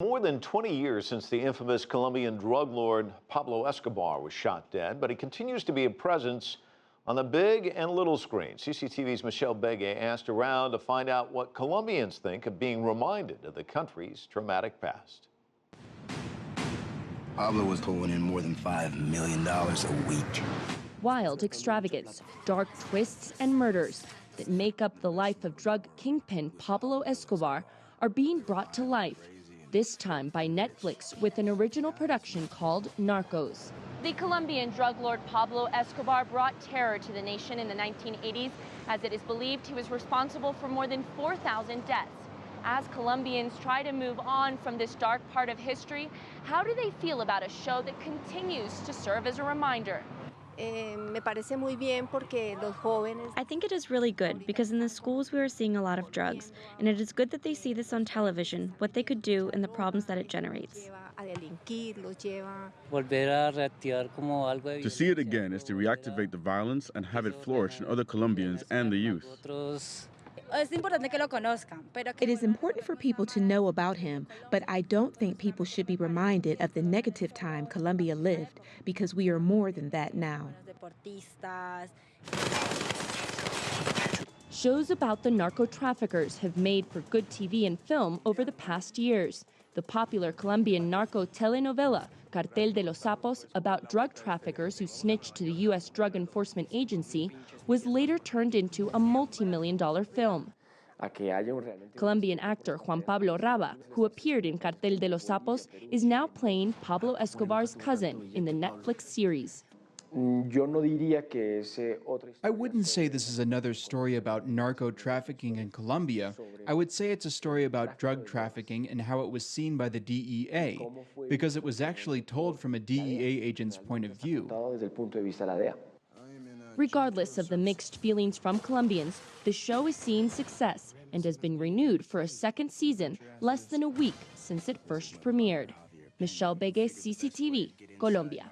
More than 20 years since the infamous Colombian drug lord Pablo Escobar was shot dead, but he continues to be a presence on the big and little screen. CCTV's Michelle Begue asked around to find out what Colombians think of being reminded of the country's traumatic past. Pablo was pulling in more than $5 million a week. Wild extravagance, dark twists, and murders that make up the life of drug kingpin Pablo Escobar are being brought to life, this time by Netflix with an original production called Narcos. The Colombian drug lord Pablo Escobar brought terror to the nation in the 1980s, as it is believed he was responsible for more than 4,000 deaths. As Colombians try to move on from this dark part of history, how do they feel about a show that continues to serve as a reminder? I think it is really good because in the schools we are seeing a lot of drugs, and it is good that they see this on television, what they could do and the problems that it generates. To see it again is to reactivate the violence and have it flourish in other Colombians and the youth. It is important for people to know about him, but I don't think people should be reminded of the negative time Colombia lived, because we are more than that now. Shows about the narco traffickers have made for good TV and film over the past years. The popular Colombian narco telenovela, Cartel de los Sapos, about drug traffickers who snitched to the U.S. Drug Enforcement Agency, was later turned into a multi-million-dollar film. Colombian actor Juan Pablo Raba, who appeared in Cartel de los Sapos, is now playing Pablo Escobar's cousin in the Netflix series. I wouldn't say this is another story about narco trafficking in Colombia. I would say it's a story about drug trafficking and how it was seen by the DEA, because it was actually told from a DEA agent's point of view. Regardless of the mixed feelings from Colombians, the show is seeing success and has been renewed for a second season less than a week since it first premiered. Michelle Begue, CCTV, Colombia.